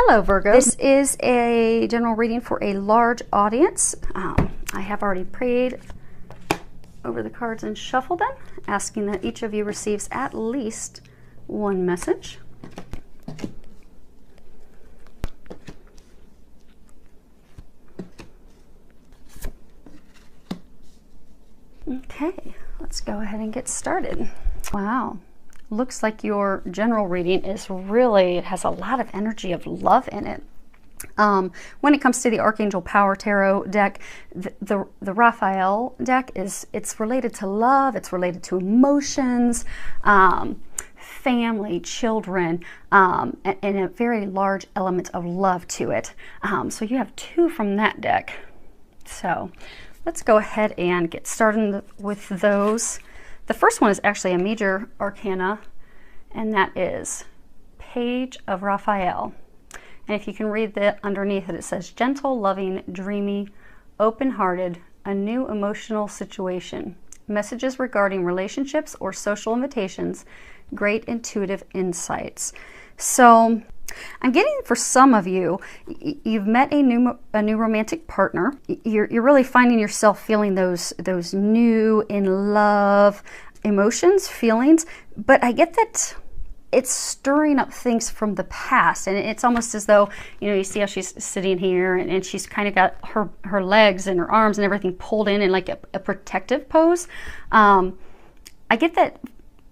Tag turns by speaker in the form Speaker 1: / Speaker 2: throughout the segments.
Speaker 1: Hello Virgo. This is a general reading for a large audience. I have already prayed over the cards and shuffled them, asking that each of you receives at least one message. Okay, let's go ahead and get started. Wow. Looks like your general reading is really, it has a lot of energy of love in it. When it comes to the Archangel Power Tarot deck, the Raphael deck it's related to love, it's related to emotions, family, children, and a very large element of love to it. So you have two from that deck. So let's go ahead and get started with those. The first one is actually a major arcana, and that is Page of Raphael. And if you can read that underneath it, it says, gentle, loving, dreamy, open-hearted, a new emotional situation, messages regarding relationships or social invitations, great intuitive insights. So I'm getting, for some of you, you've met a new romantic partner. You're really finding yourself feeling those new, in love emotions, feelings, but I get that it's stirring up things from the past, and it's almost as though, you know, you see how she's sitting here and she's kind of got her legs and her arms and everything pulled in like a protective pose. I get that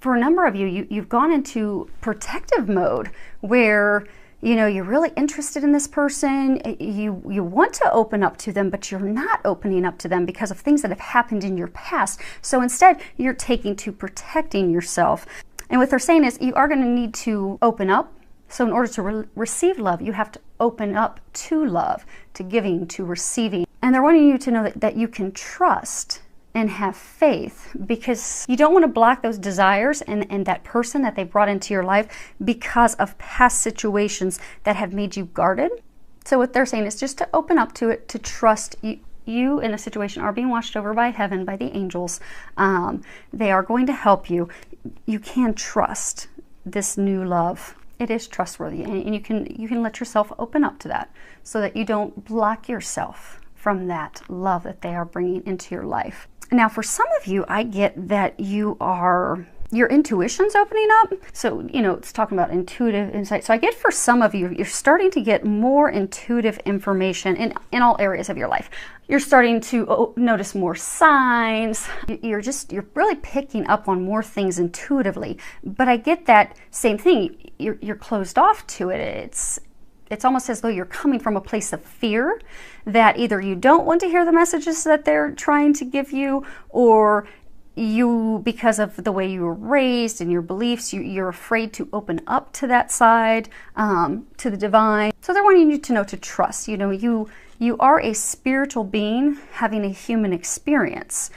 Speaker 1: for a number of you, you've gone into protective mode where, you know, you're really interested in this person, you want to open up to them, but you're not opening up to them because of things that have happened in your past. So instead, you're taking to protecting yourself. And what they're saying is you are going to need to open up. So in order to receive love, you have to open up to love, to giving, to receiving. And they're wanting you to know that you can trust and have faith, because you don't want to block those desires and that person that they brought into your life because of past situations that have made you guarded. So what they're saying is just to open up to it, to trust you in the situation are being watched over by heaven, by the angels. They are going to help you. You can trust this new love. It is trustworthy, and you can let yourself open up to that so that you don't block yourself from that love that they are bringing into your life. Now, for some of you, I get that your intuition's opening up. So, you know, it's talking about intuitive insight. So I get for some of you, you're starting to get more intuitive information in all areas of your life. You're starting to notice more signs. You're really picking up on more things intuitively. But I get that same thing. You're closed off to it. It's almost as though you're coming from a place of fear that either you don't want to hear the messages that they're trying to give you, or you, because of the way you were raised and your beliefs, you're afraid to open up to that side, to the divine. So they're wanting you to know to trust. You know, you are a spiritual being having a human experience.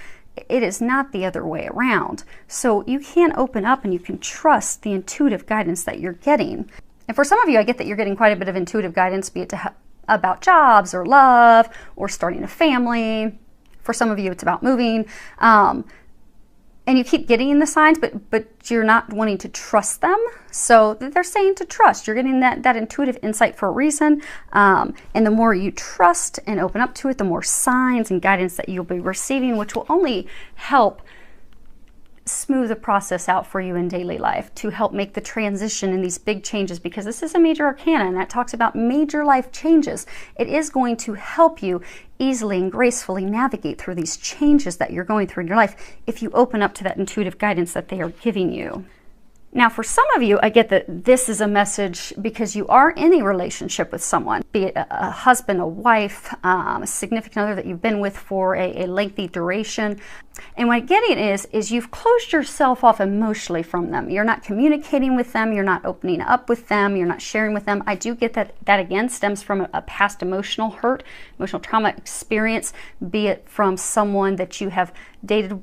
Speaker 1: It is not the other way around. So you can open up and you can trust the intuitive guidance that you're getting. And for some of you, I get that you're getting quite a bit of intuitive guidance, be it about jobs or love or starting a family. For some of you, it's about moving. And you keep getting the signs, but you're not wanting to trust them. So they're saying to trust. You're getting that intuitive insight for a reason. And the more you trust and open up to it, the more signs and guidance that you'll be receiving, which will only help smooth the process out for you in daily life, to help make the transition in these big changes, because this is a major arcana and that talks about major life changes. It is going to help you easily and gracefully navigate through these changes that you're going through in your life if you open up to that intuitive guidance that they are giving you. Now, for some of you, I get that this is a message because you are in a relationship with someone, be it a husband, a wife, a significant other that you've been with for a lengthy duration. And what I'm getting is you've closed yourself off emotionally from them. You're not communicating with them. You're not opening up with them. You're not sharing with them. I do get that again stems from a past emotional hurt, emotional trauma experience, be it from someone that you have dated,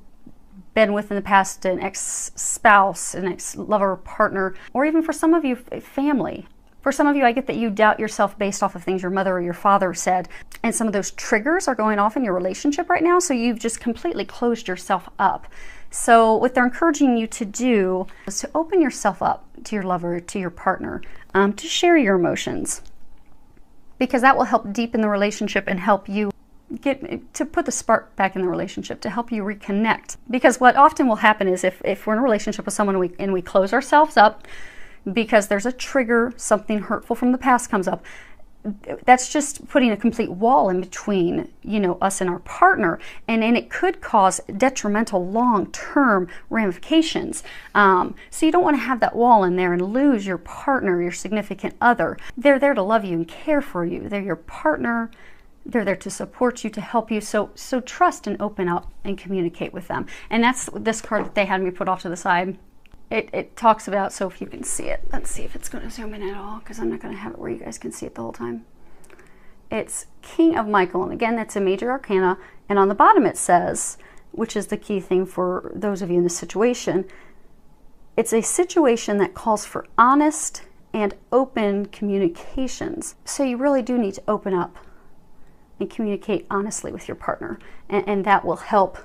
Speaker 1: been with in the past, an ex-spouse, an ex-lover, partner, or even for some of you, family. For some of you, I get that you doubt yourself based off of things your mother or your father said, and some of those triggers are going off in your relationship right now, so you've just completely closed yourself up. So what they're encouraging you to do is to open yourself up to your lover, to your partner, to share your emotions. because that will help deepen the relationship and help you put the spark back in the relationship, to help you reconnect. Because what often will happen is if we're in a relationship with someone and we close ourselves up because there's a trigger, something hurtful from the past comes up, that's just putting a complete wall in between, us and our partner. And it could cause detrimental long-term ramifications. So you don't want to have that wall in there and lose your partner, your significant other. They're there to love you and care for you. They're your partner. They're there to support you, to help you. So trust and open up and communicate with them. And that's this card that they had me put off to the side. It talks about, so if you can see it, let's see if it's going to zoom in at all, because I'm not going to have it where you guys can see it the whole time. It's King of Michael, and again, that's a major arcana, and on the bottom it says, which is the key thing for those of you in this situation, it's a situation that calls for honest and open communications. So you really do need to open up and communicate honestly with your partner, and that will help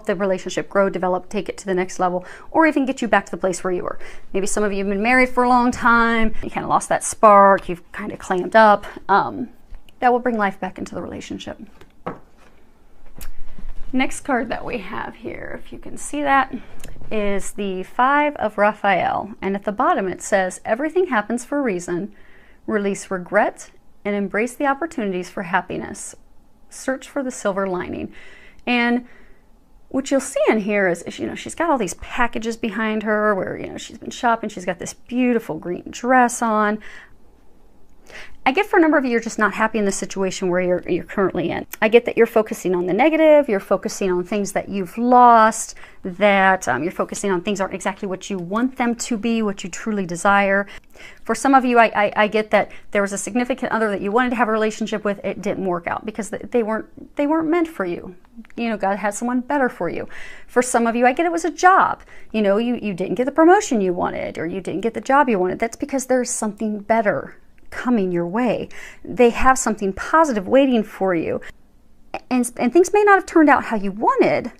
Speaker 1: the relationship grow, develop, take it to the next level, or even get you back to the place where you were. Maybe some of you have been married for a long time, you kind of lost that spark, you've kind of clammed up. That will bring life back into the relationship. Next card that we have here, if you can see that, is the Five of Raphael. And at the bottom it says, everything happens for a reason. Release regret and embrace the opportunities for happiness. Search for the silver lining. And what you'll see in here is, she's got all these packages behind her where, she's been shopping. She's got this beautiful green dress on. I get for a number of you, you're just not happy in the situation where you're currently in. I get that you're focusing on the negative, you're focusing on things that you've lost, that you're focusing on things aren't exactly what you want them to be, what you truly desire. For some of you, I get that there was a significant other that you wanted to have a relationship with, it didn't work out because they weren't meant for you. God had someone better for you. For some of you, I get it was a job. You didn't get the promotion you wanted, or you didn't get the job you wanted. That's because there's something better coming your way. They have something positive waiting for you. And things may not have turned out how you wanted,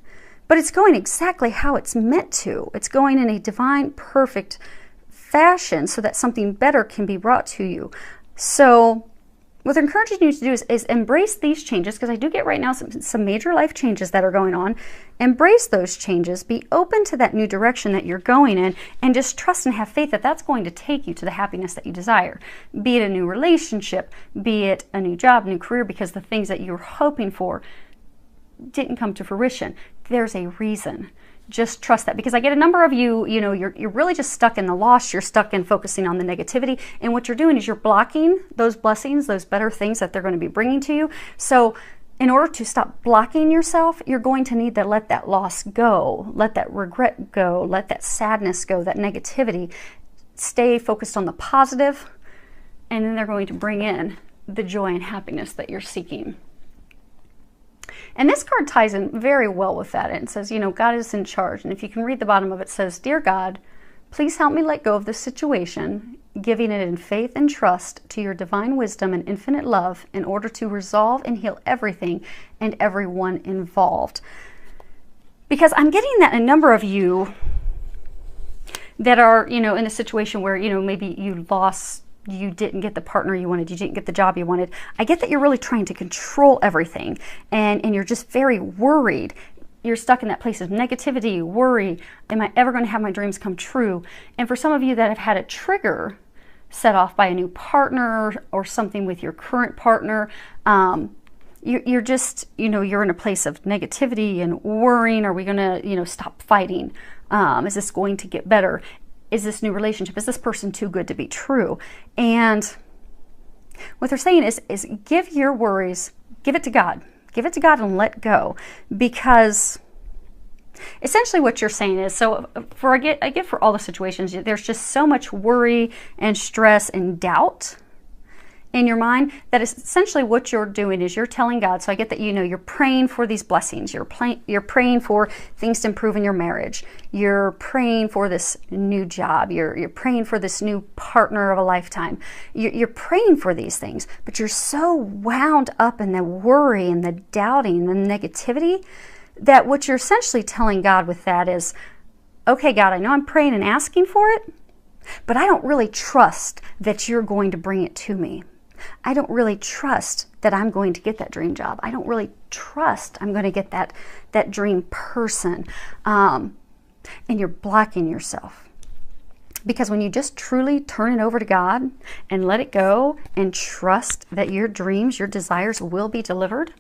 Speaker 1: but it's going exactly how it's meant to. It's going in a divine, perfect fashion so that something better can be brought to you. So what I'm encouraging you to do is embrace these changes, because I do get right now some major life changes that are going on. Embrace those changes, be open to that new direction that you're going in, and just trust and have faith that that's going to take you to the happiness that you desire. Be it a new relationship, be it a new job, new career, because the things that you're hoping for didn't come to fruition. There's a reason. Just trust that, because I get a number of you, you're really just stuck in the loss. You're stuck in focusing on the negativity. And what you're doing is you're blocking those blessings, those better things that they're going to be bringing to you. So in order to stop blocking yourself, you're going to need to let that loss go, let that regret go, let that sadness go, that negativity. Stay focused on the positive, and then they're going to bring in the joy and happiness that you're seeking. And this card ties in very well with that. And it says, God is in charge. And if you can read the bottom of it, it says, Dear God, please help me let go of this situation, giving it in faith and trust to your divine wisdom and infinite love in order to resolve and heal everything and everyone involved. Because I'm getting that a number of you that are, in a situation where, maybe you didn't get the partner you wanted, you didn't get the job you wanted. I get that you're really trying to control everything, and you're just very worried. You're stuck in that place of negativity, worry. Am I ever going to have my dreams come true? And for some of you that have had a trigger set off by a new partner or something with your current partner, you're just, you're in a place of negativity and worrying. Are we going to, stop fighting? Is this going to get better? Is this new relationship, is this person too good to be true? And what they're saying is give your worries, give it to God. Give it to God and let go. Because essentially what you're saying is, so I get for all the situations, there's just so much worry and stress and doubt in your mind that is essentially what you're doing is you're telling God. So I get that you're praying for these blessings. You're praying for things to improve in your marriage. You're praying for this new job. You're praying for this new partner of a lifetime. You're praying for these things, but you're so wound up in the worry and the doubting and the negativity that what you're essentially telling God with that is, okay, God, I know I'm praying and asking for it, but I don't really trust that you're going to bring it to me. I don't really trust that I'm going to get that dream job. I don't really trust I'm going to get that dream person. And you're blocking yourself. Because when you just truly turn it over to God and let it go and trust that your dreams, your desires will be delivered,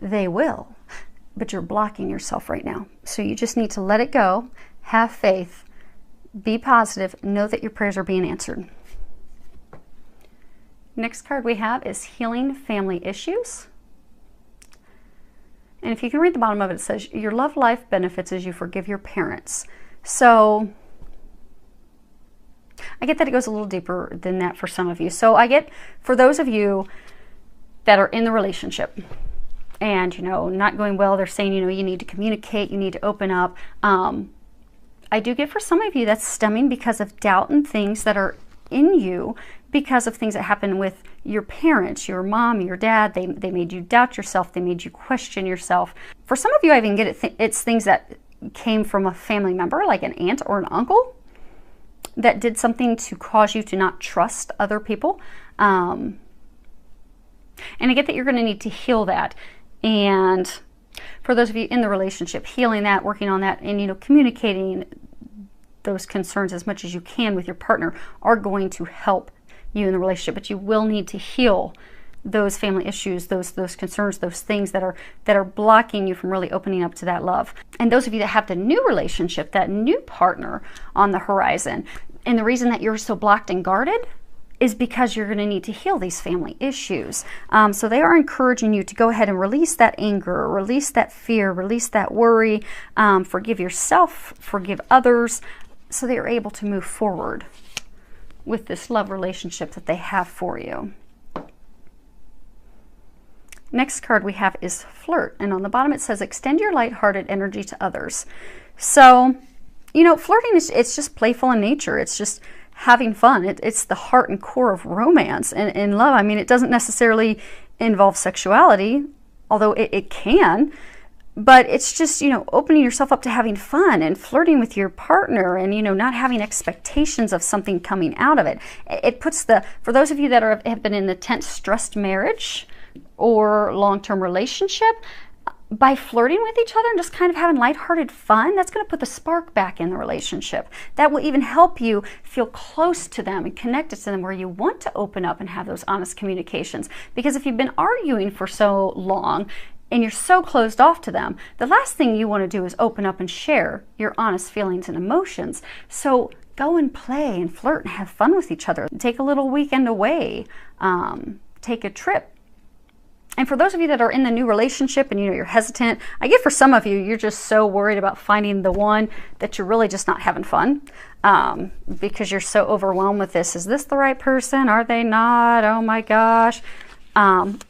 Speaker 1: they will. But you're blocking yourself right now. So you just need to let it go, have faith, be positive, know that your prayers are being answered. Next card we have is Healing Family Issues. And if you can read the bottom of it, it says, your love life benefits as you forgive your parents. So I get that it goes a little deeper than that for some of you. So I get, for those of you that are in the relationship and, not going well, they're saying, you need to communicate, you need to open up. I do get for some of you that's stemming because of doubt and things that are in you because of things that happen with your parents, your mom, your dad. They made you doubt yourself. They made you question yourself. For some of you, I even get it. It's things that came from a family member, like an aunt or an uncle, that did something to cause you to not trust other people. And I get that you're going to need to heal that. And for those of you in the relationship, healing that, working on that, and communicating those concerns as much as you can with your partner are going to help you in the relationship. But you will need to heal those family issues, those concerns, those things that are blocking you from really opening up to that love. And those of you that have the new relationship, that new partner on the horizon, and the reason that you're so blocked and guarded is because you're going to need to heal these family issues. So they are encouraging you to go ahead and release that anger, release that fear, release that worry, forgive yourself, forgive others, so they are able to move forward with this love relationship that they have for you. Next card we have is Flirt, and on the bottom it says, extend your lighthearted energy to others. So, flirting it's just playful in nature. It's just having fun. It's the heart and core of romance and love. I mean, it doesn't necessarily involve sexuality, although it can, but it's just, opening yourself up to having fun and flirting with your partner and, not having expectations of something coming out of it. It puts for those of you that have been in the tense, stressed marriage or long-term relationship, by flirting with each other and just kind of having lighthearted fun, that's going to put the spark back in the relationship. That will even help you feel close to them and connected to them, where you want to open up and have those honest communications. Because if you've been arguing for so long and you're so closed off to them, the last thing you want to do is open up and share your honest feelings and emotions. So go and play and flirt and have fun with each other. Take a little weekend away. Take a trip. And for those of you that are in the new relationship and you're hesitant, I get for some of you, you're just so worried about finding the one that you're really just not having fun because you're so overwhelmed with this. Is this the right person? Are they not? Oh my gosh.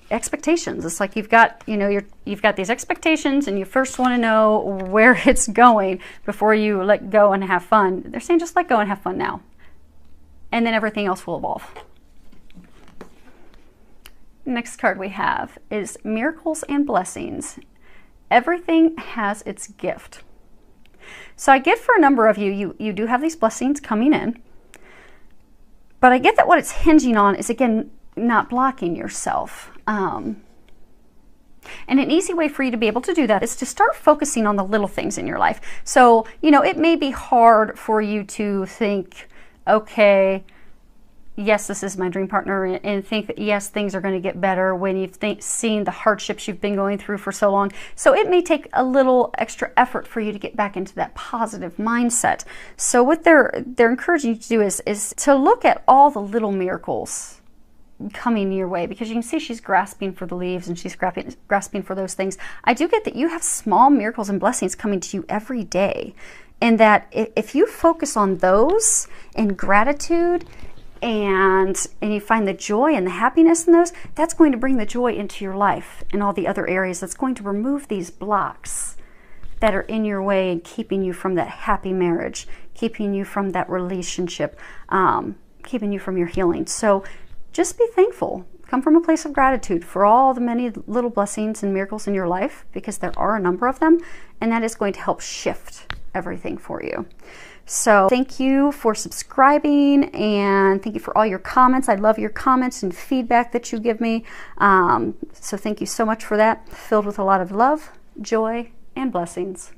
Speaker 1: Expectations. It's like you've got these expectations and you first want to know where it's going before you let go and have fun. They're saying just let go and have fun now. And then everything else will evolve. Next card we have is Miracles and Blessings. Everything has its gift. So I get for a number of you do have these blessings coming in, but I get that what it's hinging on is, again, not blocking yourself. And an easy way for you to be able to do that is to start focusing on the little things in your life. So, it may be hard for you to think, okay, yes, this is my dream partner, and think that, yes, things are going to get better when you've seen the hardships you've been going through for so long. So it may take a little extra effort for you to get back into that positive mindset. So what they're encouraging you to do is to look at all the little miracles coming your way, because you can see she's grasping for the leaves and she's grasping for those things. I do get that you have small miracles and blessings coming to you every day, and that if you focus on those in gratitude, and you find the joy and the happiness in those, that's going to bring the joy into your life and all the other areas. That's going to remove these blocks that are in your way and keeping you from that happy marriage, keeping you from that relationship, keeping you from your healing. So just be thankful. Come from a place of gratitude for all the many little blessings and miracles in your life, because there are a number of them, and that is going to help shift everything for you. So thank you for subscribing, and thank you for all your comments. I love your comments and feedback that you give me. So thank you so much for that. Filled with a lot of love, joy, and blessings.